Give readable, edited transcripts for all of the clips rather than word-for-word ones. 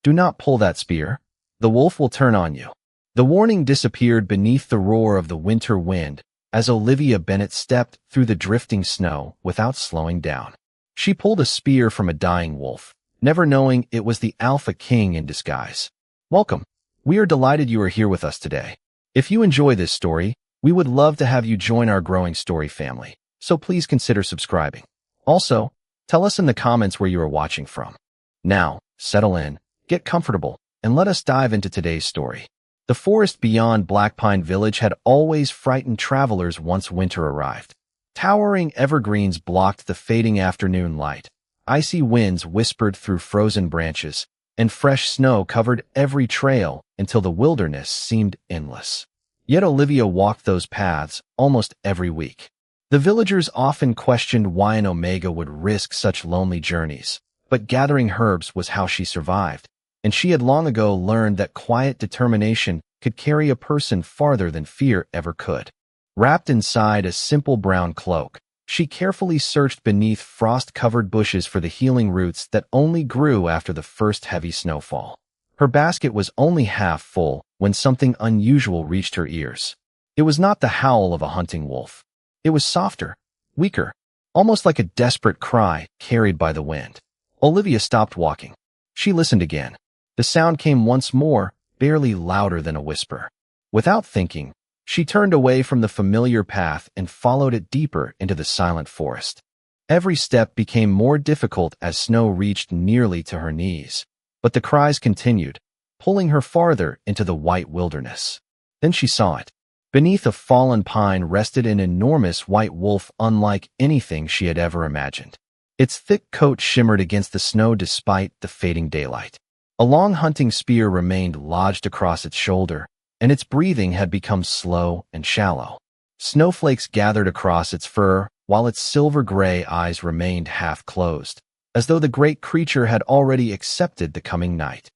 "Do not pull that spear. The wolf will turn on you." The warning disappeared beneath the roar of the winter wind as Olivia Bennet stepped through the drifting snow without slowing down. She pulled a spear from a dying wolf, never knowing it was the Alpha King in disguise. Welcome. We are delighted you are here with us today. If you enjoy this story, we would love to have you join our growing story family, so please consider subscribing. Also, tell us in the comments where you are watching from. Now, settle in, get comfortable, and let us dive into today's story. The forest beyond Black Pine Village had always frightened travelers once winter arrived. Towering evergreens blocked the fading afternoon light. Icy winds whispered through frozen branches, and fresh snow covered every trail until the wilderness seemed endless. Yet Olivia walked those paths almost every week. The villagers often questioned why an Omega would risk such lonely journeys, but gathering herbs was how she survived, and she had long ago learned that quiet determination could carry a person farther than fear ever could. Wrapped inside a simple brown cloak, she carefully searched beneath frost-covered bushes for the healing roots that only grew after the first heavy snowfall. Her basket was only half full when something unusual reached her ears. It was not the howl of a hunting wolf. It was softer, weaker, almost like a desperate cry carried by the wind. Olivia stopped walking. She listened again. The sound came once more, barely louder than a whisper. Without thinking, she turned away from the familiar path and followed it deeper into the silent forest. Every step became more difficult as snow reached nearly to her knees, but the cries continued, pulling her farther into the white wilderness. Then she saw it. Beneath a fallen pine rested an enormous white wolf unlike anything she had ever imagined. Its thick coat shimmered against the snow despite the fading daylight. A long hunting spear remained lodged across its shoulder, and its breathing had become slow and shallow. Snowflakes gathered across its fur, while its silver-gray eyes remained half-closed, as though the great creature had already accepted the coming night.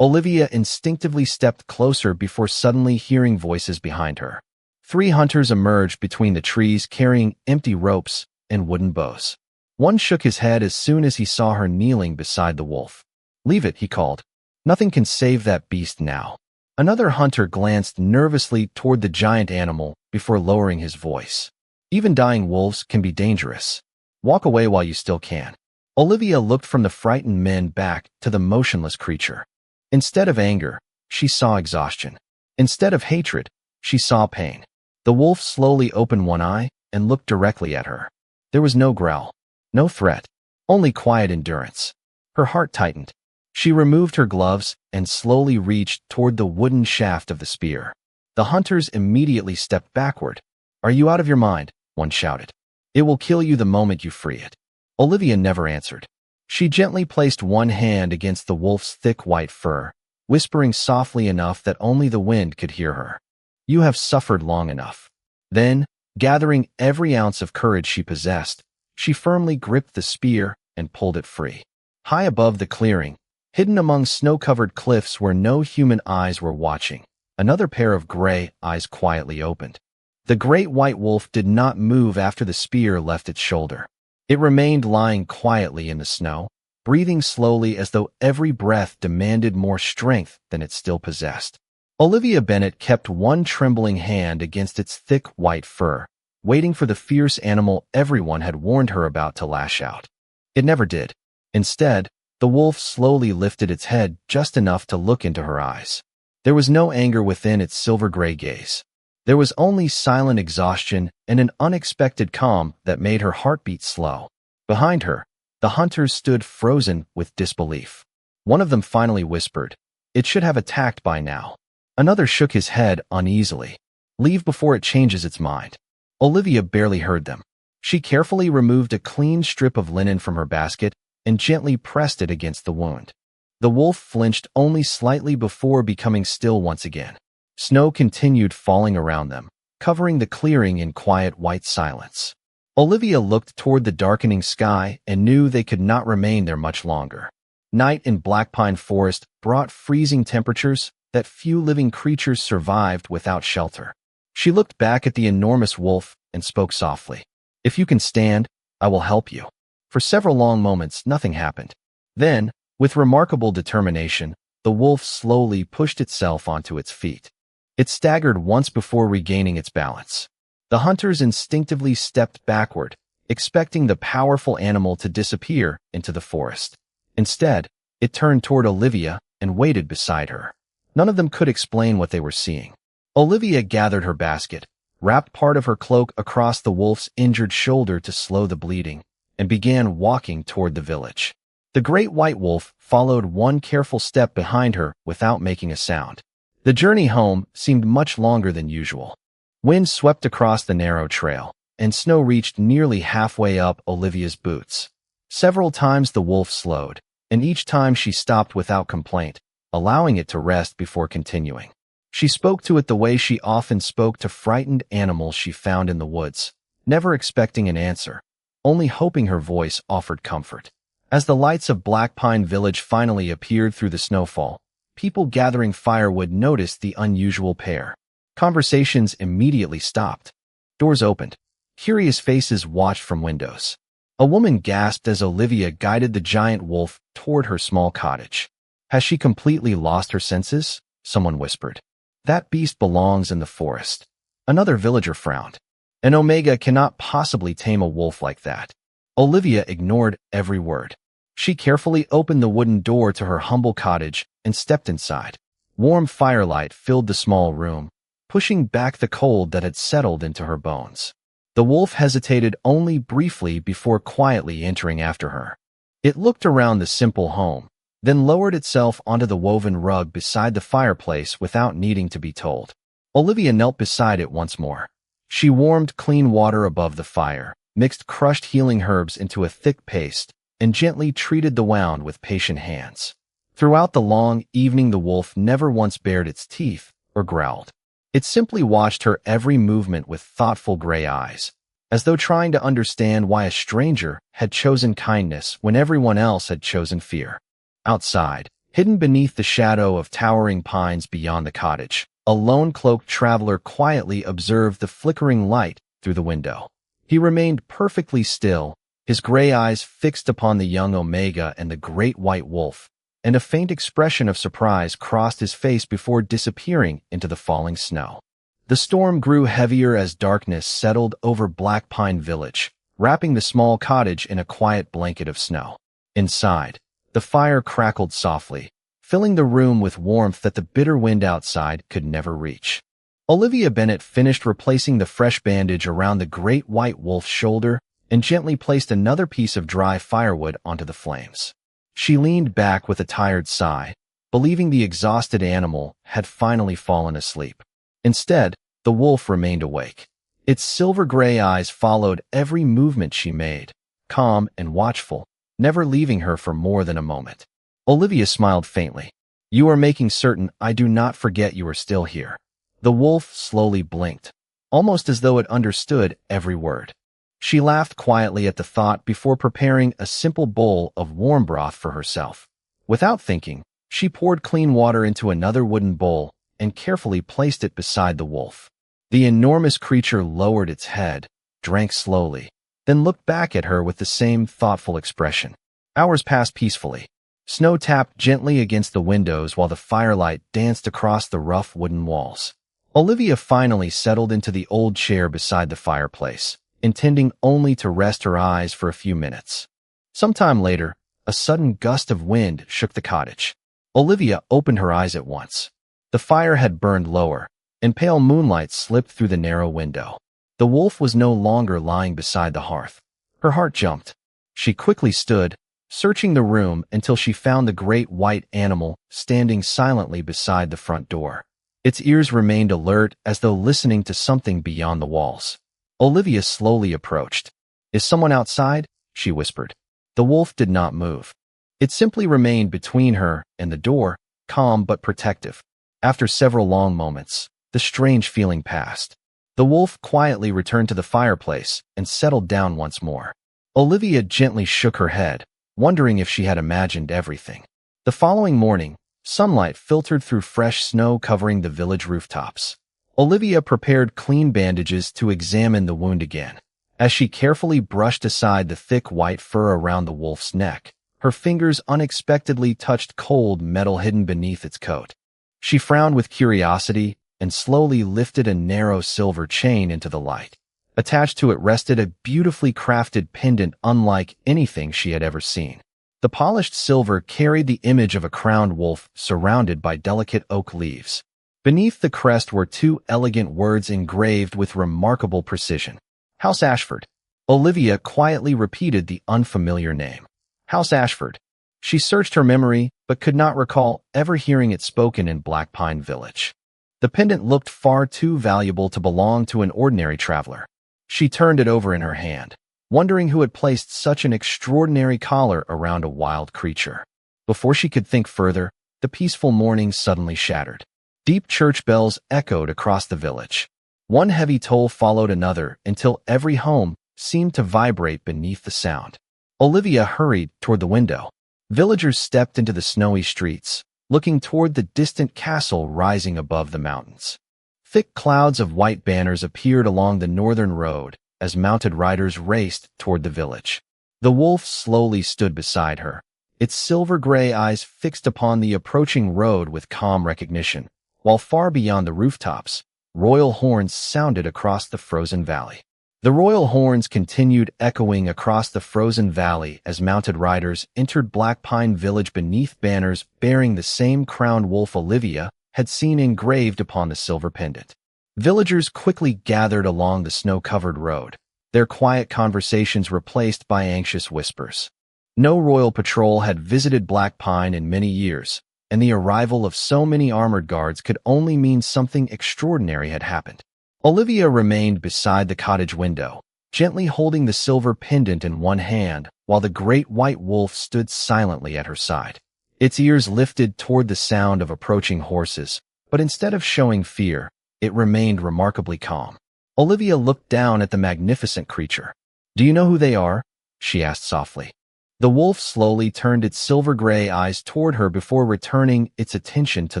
Olivia instinctively stepped closer before suddenly hearing voices behind her. 3 hunters emerged between the trees carrying empty ropes and wooden bows. One shook his head as soon as he saw her kneeling beside the wolf. "Leave it," he called. "Nothing can save that beast now." Another hunter glanced nervously toward the giant animal before lowering his voice. "Even dying wolves can be dangerous. Walk away while you still can." Olivia looked from the frightened men back to the motionless creature. Instead of anger, she saw exhaustion. Instead of hatred, she saw pain. The wolf slowly opened one eye and looked directly at her. There was no growl, no threat, only quiet endurance. Her heart tightened. She removed her gloves and slowly reached toward the wooden shaft of the spear. The hunters immediately stepped backward. "Are you out of your mind?" one shouted. "It will kill you the moment you free it." Olivia never answered. She gently placed one hand against the wolf's thick white fur, whispering softly enough that only the wind could hear her. "You have suffered long enough." Then, gathering every ounce of courage she possessed, she firmly gripped the spear and pulled it free. High above the clearing, hidden among snow-covered cliffs where no human eyes were watching, another pair of gray eyes quietly opened. The great white wolf did not move after the spear left its shoulder. It remained lying quietly in the snow, breathing slowly as though every breath demanded more strength than it still possessed. Olivia Bennet kept one trembling hand against its thick white fur, waiting for the fierce animal everyone had warned her about to lash out. It never did. Instead, the wolf slowly lifted its head just enough to look into her eyes. There was no anger within its silver-gray gaze. There was only silent exhaustion and an unexpected calm that made her heartbeat slow. Behind her, the hunters stood frozen with disbelief. One of them finally whispered, "It should have attacked by now." Another shook his head uneasily. "Leave before it changes its mind." Olivia barely heard them. She carefully removed a clean strip of linen from her basket and gently pressed it against the wound. The wolf flinched only slightly before becoming still once again. Snow continued falling around them, covering the clearing in quiet white silence. Olivia looked toward the darkening sky and knew they could not remain there much longer. Night in Black Pine Forest brought freezing temperatures that few living creatures survived without shelter. She looked back at the enormous wolf and spoke softly. "If you can stand, I will help you." For several long moments, nothing happened. Then, with remarkable determination, the wolf slowly pushed itself onto its feet. It staggered once before regaining its balance. The hunters instinctively stepped backward, expecting the powerful animal to disappear into the forest. Instead, it turned toward Olivia and waited beside her. None of them could explain what they were seeing. Olivia gathered her basket, wrapped part of her cloak across the wolf's injured shoulder to slow the bleeding, and began walking toward the village. The great white wolf followed one careful step behind her without making a sound. The journey home seemed much longer than usual. Wind swept across the narrow trail, and snow reached nearly halfway up Olivia's boots. Several times the wolf slowed, and each time she stopped without complaint, allowing it to rest before continuing. She spoke to it the way she often spoke to frightened animals she found in the woods, never expecting an answer, only hoping her voice offered comfort. As the lights of Black Pine Village finally appeared through the snowfall, people gathering firewood noticed the unusual pair. Conversations immediately stopped. Doors opened. Curious faces watched from windows. A woman gasped as Olivia guided the giant wolf toward her small cottage. "Has she completely lost her senses?" someone whispered. "That beast belongs in the forest." Another villager frowned. "An Omega cannot possibly tame a wolf like that." Olivia ignored every word. She carefully opened the wooden door to her humble cottage and stepped inside. Warm firelight filled the small room, pushing back the cold that had settled into her bones. The wolf hesitated only briefly before quietly entering after her. It looked around the simple home, then lowered itself onto the woven rug beside the fireplace without needing to be told. Olivia knelt beside it once more. She warmed clean water above the fire, mixed crushed healing herbs into a thick paste, and gently treated the wound with patient hands. Throughout the long evening, the wolf never once bared its teeth or growled. It simply watched her every movement with thoughtful gray eyes, as though trying to understand why a stranger had chosen kindness when everyone else had chosen fear. Outside, hidden beneath the shadow of towering pines beyond the cottage, a lone cloaked traveler quietly observed the flickering light through the window. He remained perfectly still, his gray eyes fixed upon the young Omega and the great white wolf, and a faint expression of surprise crossed his face before disappearing into the falling snow. The storm grew heavier as darkness settled over Black Pine Village, wrapping the small cottage in a quiet blanket of snow. Inside, the fire crackled softly, filling the room with warmth that the bitter wind outside could never reach. Olivia Bennett finished replacing the fresh bandage around the great white wolf's shoulder and gently placed another piece of dry firewood onto the flames. She leaned back with a tired sigh, believing the exhausted animal had finally fallen asleep. Instead, the wolf remained awake. Its silver-gray eyes followed every movement she made, calm and watchful, never leaving her for more than a moment. Olivia smiled faintly. "You are making certain I do not forget you are still here." The wolf slowly blinked, almost as though it understood every word. She laughed quietly at the thought before preparing a simple bowl of warm broth for herself. Without thinking, she poured clean water into another wooden bowl and carefully placed it beside the wolf. The enormous creature lowered its head, drank slowly, then looked back at her with the same thoughtful expression. Hours passed peacefully. Snow tapped gently against the windows while the firelight danced across the rough wooden walls. Olivia finally settled into the old chair beside the fireplace, intending only to rest her eyes for a few minutes. Sometime later, a sudden gust of wind shook the cottage. Olivia opened her eyes at once. The fire had burned lower, and pale moonlight slipped through the narrow window. The wolf was no longer lying beside the hearth. Her heart jumped. She quickly stood, searching the room until she found the great white animal standing silently beside the front door. Its ears remained alert as though listening to something beyond the walls. Olivia slowly approached. "Is someone outside?" she whispered. The wolf did not move. It simply remained between her and the door, calm but protective. After several long moments, the strange feeling passed. The wolf quietly returned to the fireplace and settled down once more. Olivia gently shook her head, wondering if she had imagined everything. The following morning, sunlight filtered through fresh snow covering the village rooftops. Olivia prepared clean bandages to examine the wound again. As she carefully brushed aside the thick white fur around the wolf's neck, Her fingers unexpectedly touched cold metal hidden beneath its coat. She frowned with curiosity and slowly lifted a narrow silver chain into the light. Attached to it rested a beautifully crafted pendant unlike anything she had ever seen. The polished silver carried the image of a crowned wolf surrounded by delicate oak leaves. Beneath the crest were two elegant words engraved with remarkable precision. House Ashford. Olivia quietly repeated the unfamiliar name. House Ashford. She searched her memory, but could not recall ever hearing it spoken in Black Pine Village. The pendant looked far too valuable to belong to an ordinary traveler. She turned it over in her hand, wondering who had placed such an extraordinary collar around a wild creature. Before she could think further, the peaceful morning suddenly shattered. Deep church bells echoed across the village. One heavy toll followed another until every home seemed to vibrate beneath the sound. Olivia hurried toward the window. Villagers stepped into the snowy streets, looking toward the distant castle rising above the mountains. Thick clouds of white banners appeared along the northern road as mounted riders raced toward the village. The wolf slowly stood beside her, its silver-gray eyes fixed upon the approaching road with calm recognition, while far beyond the rooftops, royal horns sounded across the frozen valley. The royal horns continued echoing across the frozen valley as mounted riders entered Black Pine Village beneath banners bearing the same crowned wolf Olivia had seen engraved upon the silver pendant. Villagers quickly gathered along the snow-covered road, their quiet conversations replaced by anxious whispers. No royal patrol had visited Black Pine in many years, and the arrival of so many armored guards could only mean something extraordinary had happened. Olivia remained beside the cottage window, gently holding the silver pendant in one hand, while the great white wolf stood silently at her side. Its ears lifted toward the sound of approaching horses, but instead of showing fear, it remained remarkably calm. Olivia looked down at the magnificent creature. "Do you know who they are?" she asked softly. The wolf slowly turned its silver-gray eyes toward her before returning its attention to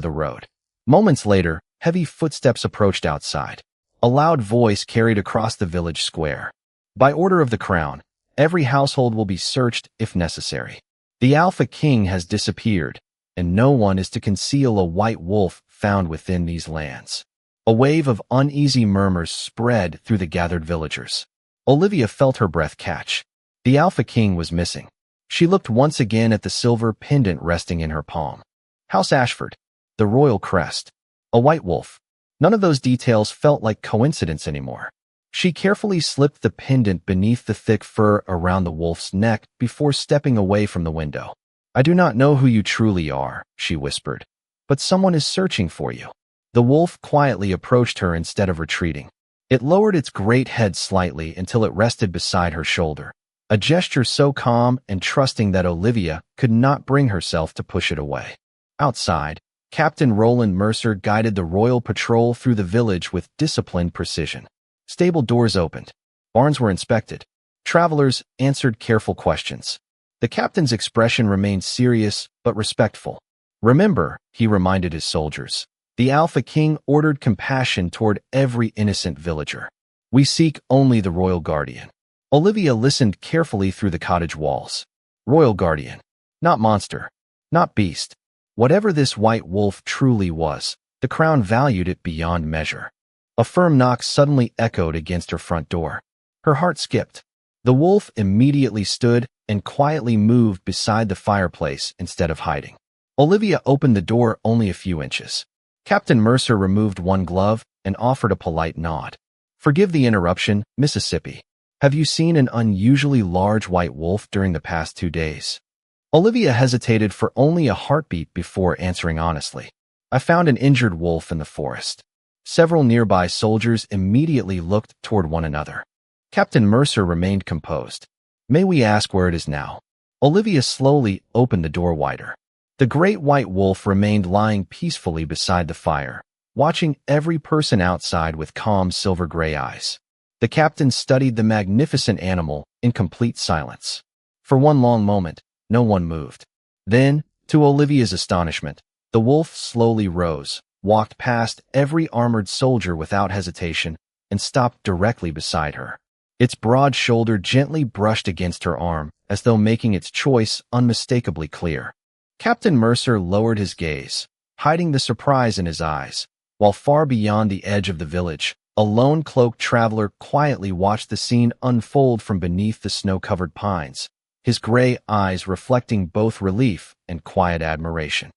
the road. Moments later, heavy footsteps approached outside. A loud voice carried across the village square. "By order of the crown, every household will be searched if necessary. The Alpha King has disappeared, and no one is to conceal a white wolf found within these lands." A wave of uneasy murmurs spread through the gathered villagers. Olivia felt her breath catch. The Alpha King was missing. She looked once again at the silver pendant resting in her palm. House Ashford, the royal crest, a white wolf. None of those details felt like coincidence anymore. She carefully slipped the pendant beneath the thick fur around the wolf's neck before stepping away from the window. "I do not know who you truly are," she whispered, "but someone is searching for you." The wolf quietly approached her instead of retreating. It lowered its great head slightly until it rested beside her shoulder, a gesture so calm and trusting that Olivia could not bring herself to push it away. Outside, Captain Roland Mercer guided the royal patrol through the village with disciplined precision. Stable doors opened. Barns were inspected. Travelers answered careful questions. The captain's expression remained serious but respectful. "Remember," he reminded his soldiers, "the Alpha King ordered compassion toward every innocent villager. We seek only the royal guardian." Olivia listened carefully through the cottage walls. Royal guardian. Not monster. Not beast. Whatever this white wolf truly was, the crown valued it beyond measure. A firm knock suddenly echoed against her front door. Her heart skipped. The wolf immediately stood and quietly moved beside the fireplace instead of hiding. Olivia opened the door only a few inches. Captain Mercer removed one glove and offered a polite nod. "Forgive the interruption, Mississippi. Have you seen an unusually large white wolf during the past 2 days?" Olivia hesitated for only a heartbeat before answering honestly. "I found an injured wolf in the forest." Several nearby soldiers immediately looked toward one another. Captain Mercer remained composed. "May we ask where it is now?" Olivia slowly opened the door wider. The great white wolf remained lying peacefully beside the fire, watching every person outside with calm silver-gray eyes. The captain studied the magnificent animal in complete silence. For one long moment, no one moved. Then, to Olivia's astonishment, the wolf slowly rose, walked past every armored soldier without hesitation, and stopped directly beside her. Its broad shoulder gently brushed against her arm, as though making its choice unmistakably clear. Captain Mercer lowered his gaze, hiding the surprise in his eyes, while far beyond the edge of the village, a lone cloaked traveler quietly watched the scene unfold from beneath the snow-covered pines, his gray eyes reflecting both relief and quiet admiration.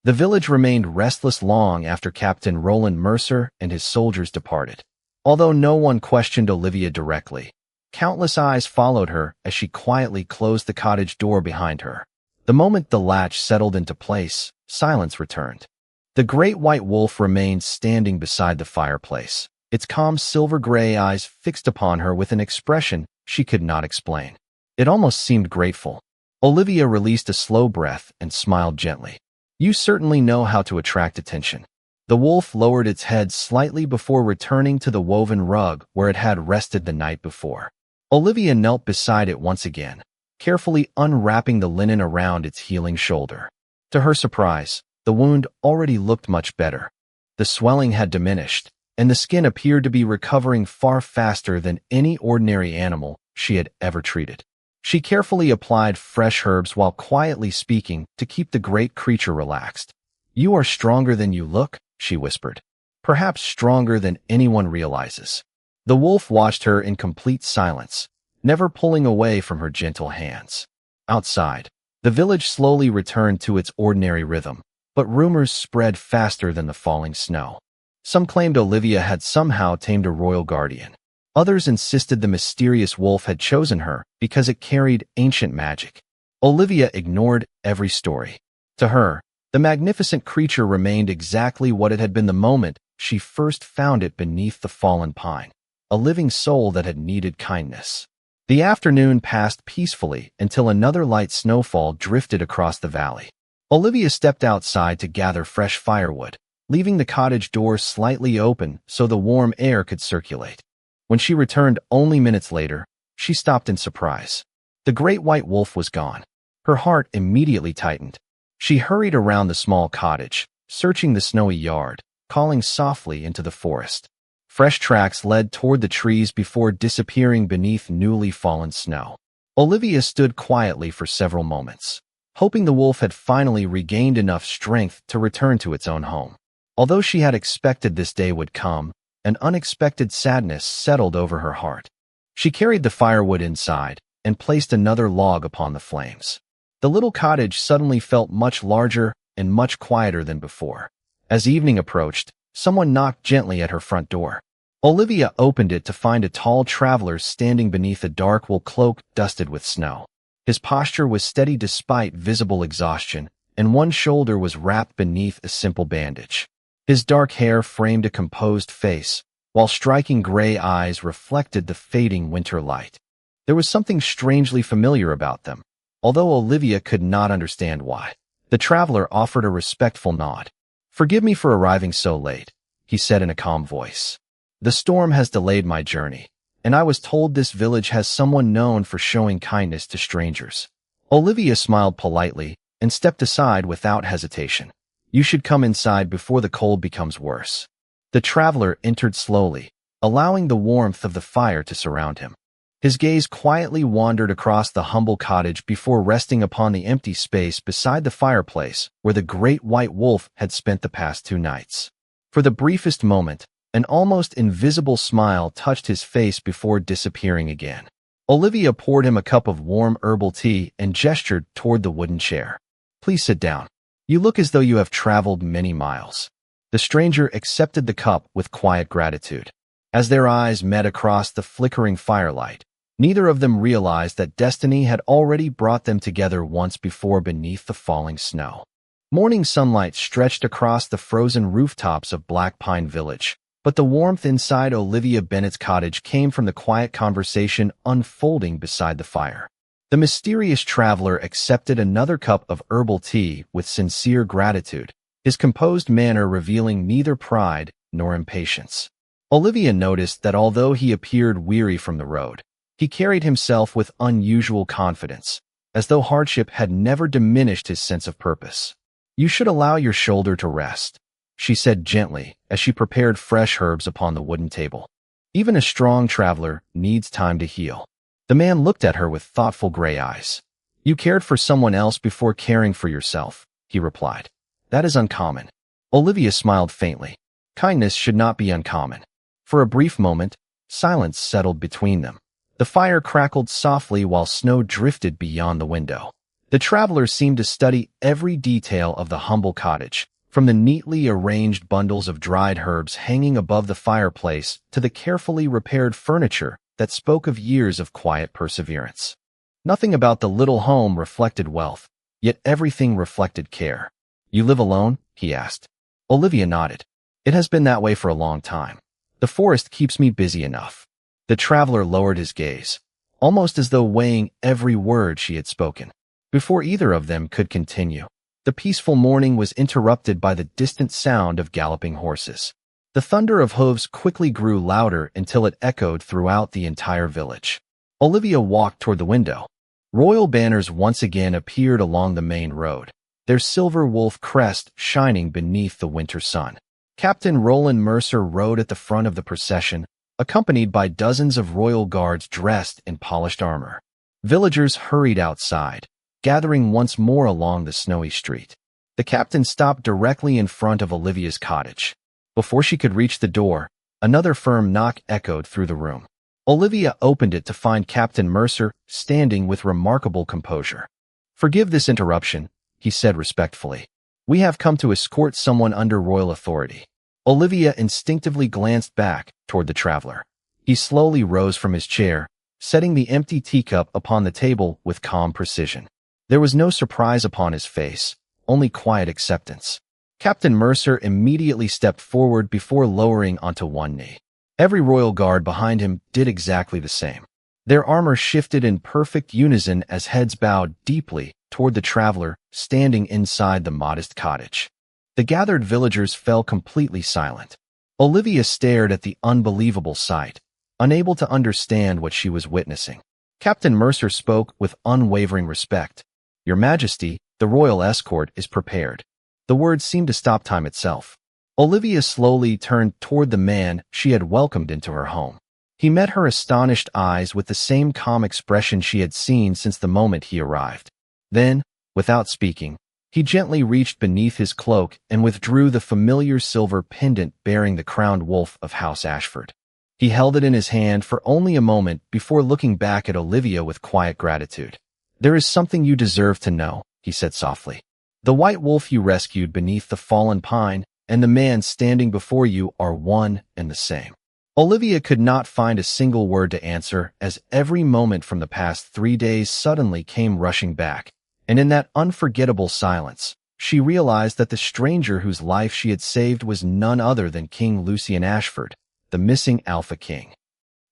The village remained restless long after Captain Roland Mercer and his soldiers departed. Although no one questioned Olivia directly, countless eyes followed her as she quietly closed the cottage door behind her. The moment the latch settled into place, silence returned. The great white wolf remained standing beside the fireplace, its calm silver-gray eyes fixed upon her with an expression she could not explain. It almost seemed grateful. Olivia released a slow breath and smiled gently. "You certainly know how to attract attention." The wolf lowered its head slightly before returning to the woven rug where it had rested the night before. Olivia knelt beside it once again, carefully unwrapping the linen around its healing shoulder. To her surprise, the wound already looked much better. The swelling had diminished, and the skin appeared to be recovering far faster than any ordinary animal she had ever treated. She carefully applied fresh herbs while quietly speaking to keep the great creature relaxed. "You are stronger than you look," she whispered. "Perhaps stronger than anyone realizes." The wolf watched her in complete silence, never pulling away from her gentle hands. Outside, the village slowly returned to its ordinary rhythm, but rumors spread faster than the falling snow. Some claimed Olivia had somehow tamed a royal guardian. Others insisted the mysterious wolf had chosen her because it carried ancient magic. Olivia ignored every story. To her, the magnificent creature remained exactly what it had been the moment she first found it beneath the fallen pine, a living soul that had needed kindness. The afternoon passed peacefully until another light snowfall drifted across the valley. Olivia stepped outside to gather fresh firewood, leaving the cottage door slightly open so the warm air could circulate. When she returned only minutes later, she stopped in surprise. The great white wolf was gone. Her heart immediately tightened. She hurried around the small cottage, searching the snowy yard, calling softly into the forest. Fresh tracks led toward the trees before disappearing beneath newly fallen snow. Olivia stood quietly for several moments, hoping the wolf had finally regained enough strength to return to its own home. Although she had expected this day would come, an unexpected sadness settled over her heart. She carried the firewood inside and placed another log upon the flames. The little cottage suddenly felt much larger and much quieter than before. As evening approached, someone knocked gently at her front door. Olivia opened it to find a tall traveler standing beneath a dark wool cloak dusted with snow. His posture was steady despite visible exhaustion, and one shoulder was wrapped beneath a simple bandage. His dark hair framed a composed face, while striking gray eyes reflected the fading winter light. There was something strangely familiar about them, although Olivia could not understand why. The traveler offered a respectful nod. "Forgive me for arriving so late," he said in a calm voice. "The storm has delayed my journey, and I was told this village has someone known for showing kindness to strangers." Olivia smiled politely and stepped aside without hesitation. "You should come inside before the cold becomes worse." The traveler entered slowly, allowing the warmth of the fire to surround him. His gaze quietly wandered across the humble cottage before resting upon the empty space beside the fireplace where the great white wolf had spent the past 2 nights. For the briefest moment, an almost invisible smile touched his face before disappearing again. Olivia poured him a cup of warm herbal tea and gestured toward the wooden chair. "Please sit down. You look as though you have traveled many miles." The stranger accepted the cup with quiet gratitude. As their eyes met across the flickering firelight, neither of them realized that destiny had already brought them together once before beneath the falling snow. Morning sunlight stretched across the frozen rooftops of Black Pine Village, but the warmth inside Olivia Bennett's cottage came from the quiet conversation unfolding beside the fire. The mysterious traveler accepted another cup of herbal tea with sincere gratitude, his composed manner revealing neither pride nor impatience. Olivia noticed that although he appeared weary from the road, he carried himself with unusual confidence, as though hardship had never diminished his sense of purpose. "You should allow your shoulder to rest," she said gently as she prepared fresh herbs upon the wooden table. Even a strong traveler needs time to heal. The man looked at her with thoughtful gray eyes. You cared for someone else before caring for yourself, he replied. That is uncommon. Olivia smiled faintly. Kindness should not be uncommon. For a brief moment, silence settled between them. The fire crackled softly while snow drifted beyond the window. The traveler seemed to study every detail of the humble cottage, from the neatly arranged bundles of dried herbs hanging above the fireplace to the carefully repaired furniture that spoke of years of quiet perseverance. Nothing about the little home reflected wealth, yet everything reflected care. You live alone? He asked. Olivia nodded. It has been that way for a long time. The forest keeps me busy enough. The traveler lowered his gaze, almost as though weighing every word she had spoken. Before either of them could continue, the peaceful morning was interrupted by the distant sound of galloping horses. The thunder of hooves quickly grew louder until it echoed throughout the entire village. Olivia walked toward the window. Royal banners once again appeared along the main road, their silver wolf crest shining beneath the winter sun. Captain Roland Mercer rode at the front of the procession, accompanied by dozens of royal guards dressed in polished armor. Villagers hurried outside, gathering once more along the snowy street. The captain stopped directly in front of Olivia's cottage. Before she could reach the door, another firm knock echoed through the room. Olivia opened it to find Captain Mercer standing with remarkable composure. Forgive this interruption, he said respectfully. We have come to escort someone under royal authority. Olivia instinctively glanced back toward the traveler. He slowly rose from his chair, setting the empty teacup upon the table with calm precision. There was no surprise upon his face, only quiet acceptance. Captain Mercer immediately stepped forward before lowering onto one knee. Every royal guard behind him did exactly the same. Their armor shifted in perfect unison as heads bowed deeply toward the traveler standing inside the modest cottage. The gathered villagers fell completely silent. Olivia stared at the unbelievable sight, unable to understand what she was witnessing. Captain Mercer spoke with unwavering respect. Your Majesty, the royal escort is prepared. The words seemed to stop time itself. Olivia slowly turned toward the man she had welcomed into her home. He met her astonished eyes with the same calm expression she had seen since the moment he arrived. Then, without speaking, he gently reached beneath his cloak and withdrew the familiar silver pendant bearing the crowned wolf of House Ashford. He held it in his hand for only a moment before looking back at Olivia with quiet gratitude. There is something you deserve to know, he said softly. The white wolf you rescued beneath the fallen pine and the man standing before you are one and the same. Olivia could not find a single word to answer as every moment from the past 3 days suddenly came rushing back, and in that unforgettable silence, she realized that the stranger whose life she had saved was none other than King Lucian Ashford, the missing Alpha King.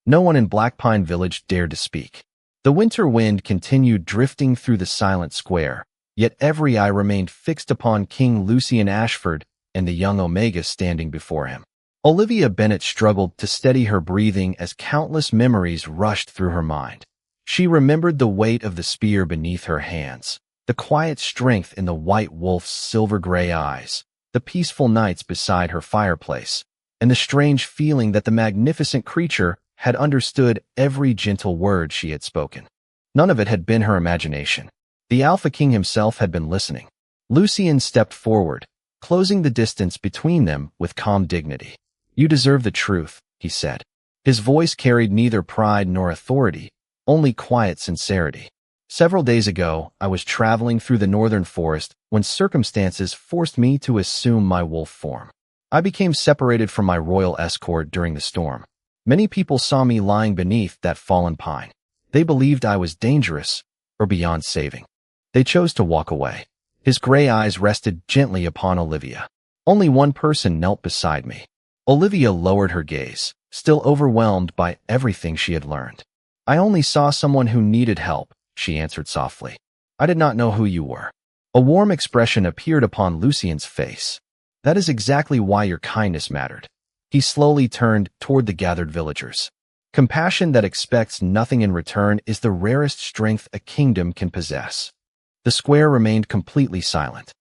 No one in Black Pine Village dared to speak. The winter wind continued drifting through the silent square, yet every eye remained fixed upon King Lucian Ashford and the young Omega standing before him. Olivia Bennet struggled to steady her breathing as countless memories rushed through her mind. She remembered the weight of the spear beneath her hands, the quiet strength in the white wolf's silver-gray eyes, the peaceful nights beside her fireplace, and the strange feeling that the magnificent creature had understood every gentle word she had spoken. None of it had been her imagination. The Alpha King himself had been listening. Lucian stepped forward, closing the distance between them with calm dignity. You deserve the truth, he said. His voice carried neither pride nor authority, only quiet sincerity. Several days ago, I was traveling through the northern forest when circumstances forced me to assume my wolf form. I became separated from my royal escort during the storm. Many people saw me lying beneath that fallen pine. They believed I was dangerous or beyond saving. They chose to walk away. His gray eyes rested gently upon Olivia. Only one person knelt beside me. Olivia lowered her gaze, still overwhelmed by everything she had learned. I only saw someone who needed help, she answered softly. I did not know who you were. A warm expression appeared upon Lucian's face. That is exactly why your kindness mattered. He slowly turned toward the gathered villagers. Compassion that expects nothing in return is the rarest strength a kingdom can possess. The square remained completely silent.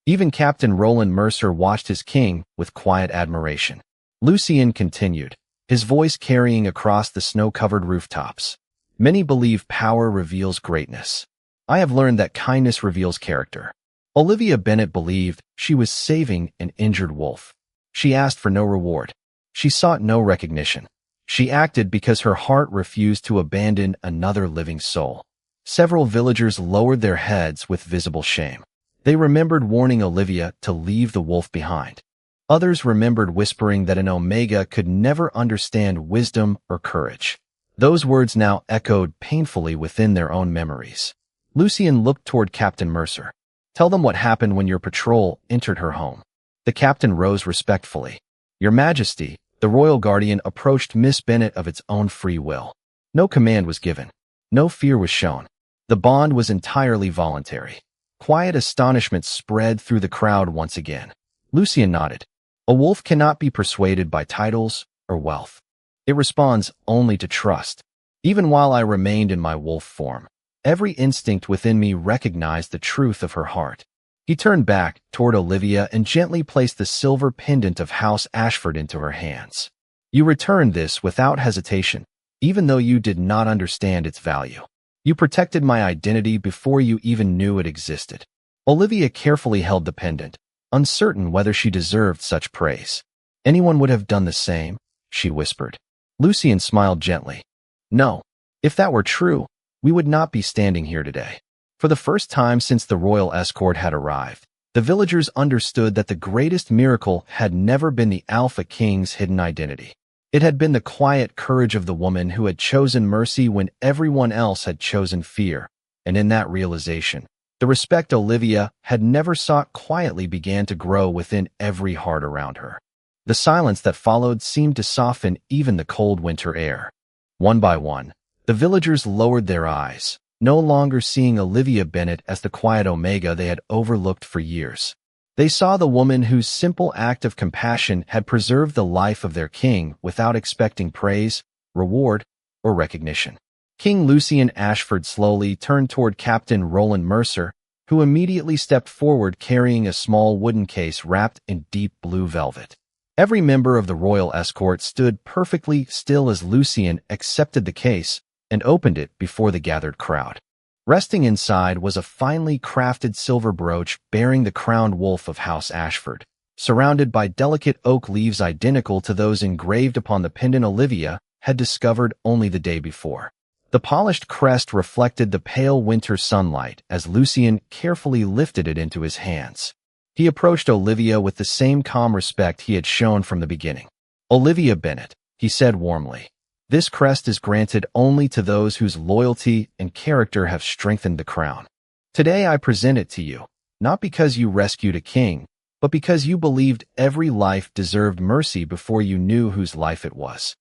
Even Captain Roland Mercer watched his king with quiet admiration. Lucian continued, his voice carrying across the snow-covered rooftops. Many believe power reveals greatness. I have learned that kindness reveals character. Olivia Bennet believed she was saving an injured wolf. She asked for no reward. She sought no recognition. She acted because her heart refused to abandon another living soul. Several villagers lowered their heads with visible shame. They remembered warning Olivia to leave the wolf behind. Others remembered whispering that an Omega could never understand wisdom or courage. Those words now echoed painfully within their own memories. Lucian looked toward Captain Mercer. "Tell them what happened when your patrol entered her home." The captain rose respectfully. "Your Majesty," the royal guardian approached Miss Bennet of its own free will. No command was given. No fear was shown. The bond was entirely voluntary. Quiet astonishment spread through the crowd once again. Lucian nodded. A wolf cannot be persuaded by titles or wealth. It responds only to trust. Even while I remained in my wolf form, every instinct within me recognized the truth of her heart. He turned back toward Olivia and gently placed the silver pendant of House Ashford into her hands. "You returned this without hesitation, even though you did not understand its value. You protected my identity before you even knew it existed." Olivia carefully held the pendant, uncertain whether she deserved such praise. "Anyone would have done the same," she whispered. Lucian smiled gently. "No. If that were true, we would not be standing here today." For the first time since the royal escort had arrived, the villagers understood that the greatest miracle had never been the Alpha King's hidden identity. It had been the quiet courage of the woman who had chosen mercy when everyone else had chosen fear, and in that realization, the respect Olivia had never sought quietly began to grow within every heart around her. The silence that followed seemed to soften even the cold winter air. One by one, the villagers lowered their eyes, no longer seeing Olivia Bennet as the quiet Omega they had overlooked for years. They saw the woman whose simple act of compassion had preserved the life of their king without expecting praise, reward, or recognition. King Lucian Ashford slowly turned toward Captain Roland Mercer, who immediately stepped forward carrying a small wooden case wrapped in deep blue velvet. Every member of the royal escort stood perfectly still as Lucian accepted the case and opened it before the gathered crowd. Resting inside was a finely crafted silver brooch bearing the crowned wolf of House Ashford, surrounded by delicate oak leaves identical to those engraved upon the pendant Olivia had discovered only the day before. The polished crest reflected the pale winter sunlight as Lucian carefully lifted it into his hands. He approached Olivia with the same calm respect he had shown from the beginning. "Olivia Bennet," he said warmly, "this crest is granted only to those whose loyalty and character have strengthened the crown. Today I present it to you, not because you rescued a king, but because you believed every life deserved mercy before you knew whose life it was."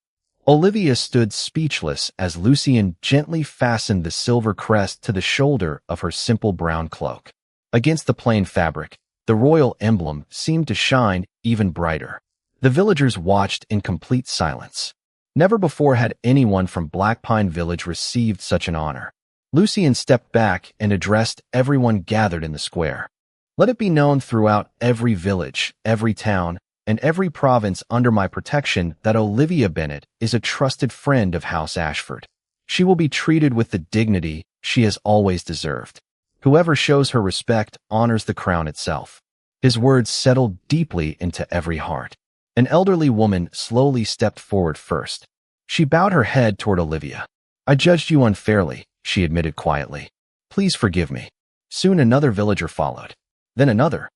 Olivia stood speechless as Lucian gently fastened the silver crest to the shoulder of her simple brown cloak. Against the plain fabric, the royal emblem seemed to shine even brighter. The villagers watched in complete silence. Never before had anyone from Black Pine Village received such an honor. Lucian stepped back and addressed everyone gathered in the square. "Let it be known throughout every village, every town, and every province under my protection that Olivia Bennet is a trusted friend of House Ashford. She will be treated with the dignity she has always deserved. Whoever shows her respect honors the crown itself." His words settled deeply into every heart. An elderly woman slowly stepped forward first. She bowed her head toward Olivia. "I judged you unfairly," she admitted quietly. "Please forgive me." Soon another villager followed. Then another.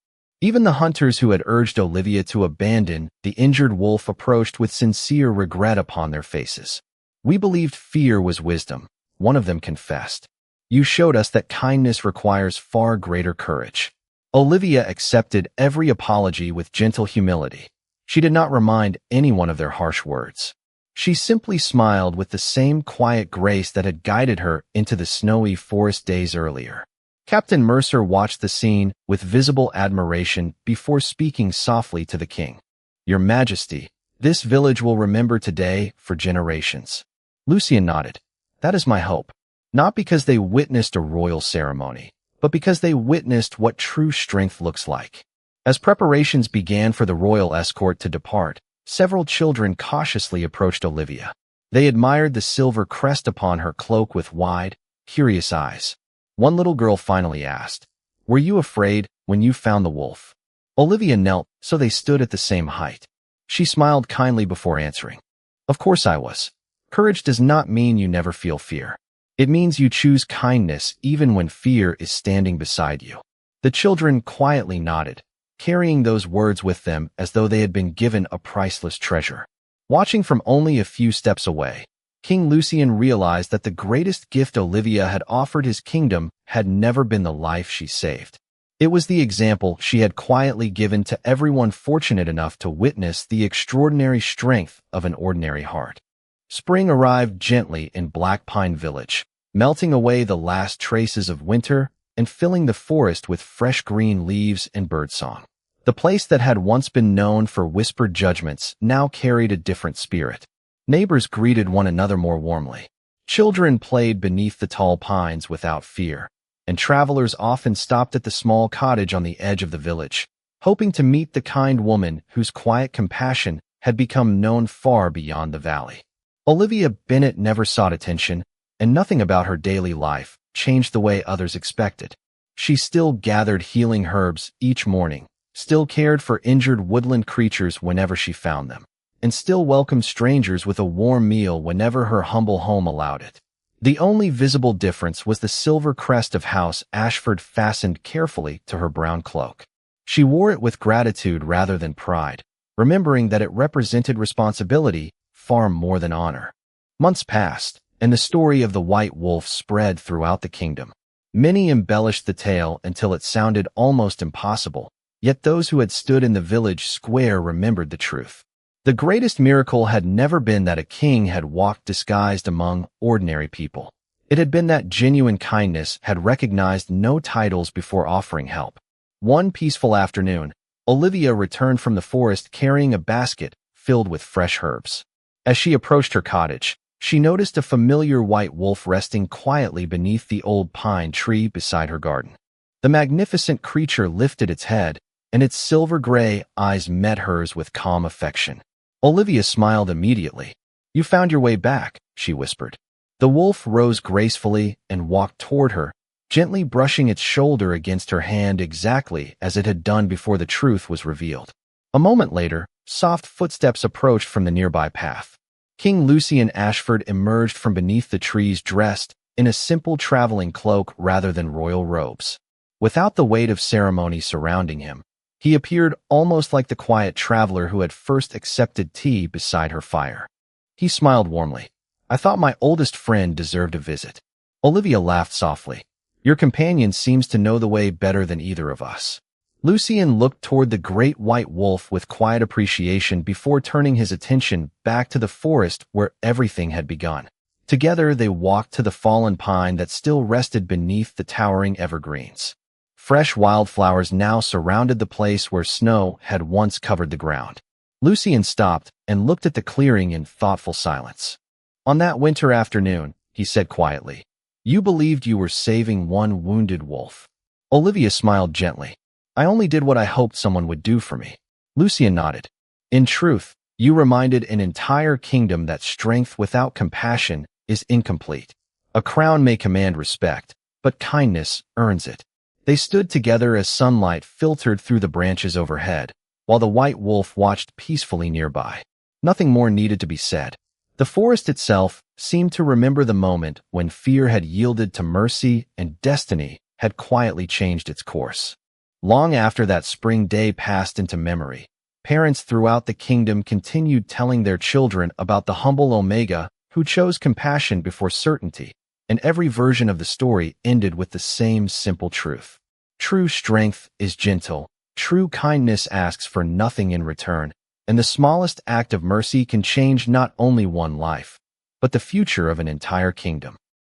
Even the hunters who had urged Olivia to abandon the injured wolf approached with sincere regret upon their faces. "We believed fear was wisdom," one of them confessed. "You showed us that kindness requires far greater courage." Olivia accepted every apology with gentle humility. She did not remind anyone of their harsh words. She simply smiled with the same quiet grace that had guided her into the snowy forest days earlier. Captain Mercer watched the scene with visible admiration before speaking softly to the king. "Your Majesty, this village will remember today for generations." Lucian nodded. "That is my hope. Not because they witnessed a royal ceremony, but because they witnessed what true strength looks like." As preparations began for the royal escort to depart, Several children cautiously approached Olivia. They admired the silver crest upon her cloak with wide, curious eyes. One little girl finally asked, "Were you afraid when you found the wolf?" Olivia knelt so they stood at the same height. She smiled kindly before answering. "Of course I was. Courage does not mean you never feel fear. It means you choose kindness even when fear is standing beside you." The children quietly nodded, carrying those words with them as though they had been given a priceless treasure. Watching from only a few steps away, King Lucian realized that the greatest gift Olivia had offered his kingdom had never been the life she saved. It was the example she had quietly given to everyone fortunate enough to witness the extraordinary strength of an ordinary heart. Spring arrived gently in Black Pine Village, melting away the last traces of winter and filling the forest with fresh green leaves and birdsong. The place that had once been known for whispered judgments now carried a different spirit. Neighbors greeted one another more warmly. Children played beneath the tall pines without fear, and travelers often stopped at the small cottage on the edge of the village, hoping to meet the kind woman whose quiet compassion had become known far beyond the valley. Olivia Bennet never sought attention, and nothing about her daily life changed the way others expected. She still gathered healing herbs each morning, still cared for injured woodland creatures whenever she found them, and still welcomed strangers with a warm meal whenever her humble home allowed it. The only visible difference was the silver crest of House Ashford fastened carefully to her brown cloak. She wore it with gratitude rather than pride, remembering that it represented responsibility far more than honor. Months passed, and the story of the white wolf spread throughout the kingdom. Many embellished the tale until it sounded almost impossible, yet those who had stood in the village square remembered the truth. The greatest miracle had never been that a king had walked disguised among ordinary people. It had been that genuine kindness had recognized no titles before offering help. One peaceful afternoon, Olivia returned from the forest carrying a basket filled with fresh herbs. As she approached her cottage, she noticed a familiar white wolf resting quietly beneath the old pine tree beside her garden. The magnificent creature lifted its head, and its silver-gray eyes met hers with calm affection. Olivia smiled immediately. "You found your way back," she whispered. The wolf rose gracefully and walked toward her, gently brushing its shoulder against her hand exactly as it had done before the truth was revealed. A moment later, soft footsteps approached from the nearby path. King Lucian Ashford emerged from beneath the trees dressed in a simple traveling cloak rather than royal robes. Without the weight of ceremony surrounding him, he appeared almost like the quiet traveler who had first accepted tea beside her fire. He smiled warmly. "I thought my oldest friend deserved a visit." Olivia laughed softly. "Your companion seems to know the way better than either of us." Lucian looked toward the great white wolf with quiet appreciation before turning his attention back to the forest where everything had begun. Together they walked to the fallen pine that still rested beneath the towering evergreens. Fresh wildflowers now surrounded the place where snow had once covered the ground. Lucian stopped and looked at the clearing in thoughtful silence. "On that winter afternoon," he said quietly, "you believed you were saving one wounded wolf." Olivia smiled gently. "I only did what I hoped someone would do for me." Lucian nodded. "In truth, you reminded an entire kingdom that strength without compassion is incomplete. A crown may command respect, but kindness earns it." They stood together as sunlight filtered through the branches overhead, while the white wolf watched peacefully nearby. Nothing more needed to be said. The forest itself seemed to remember the moment when fear had yielded to mercy and destiny had quietly changed its course. Long after that spring day passed into memory, parents throughout the kingdom continued telling their children about the humble Omega who chose compassion before certainty, and every version of the story ended with the same simple truth. True strength is gentle, true kindness asks for nothing in return, and the smallest act of mercy can change not only one life, but the future of an entire kingdom.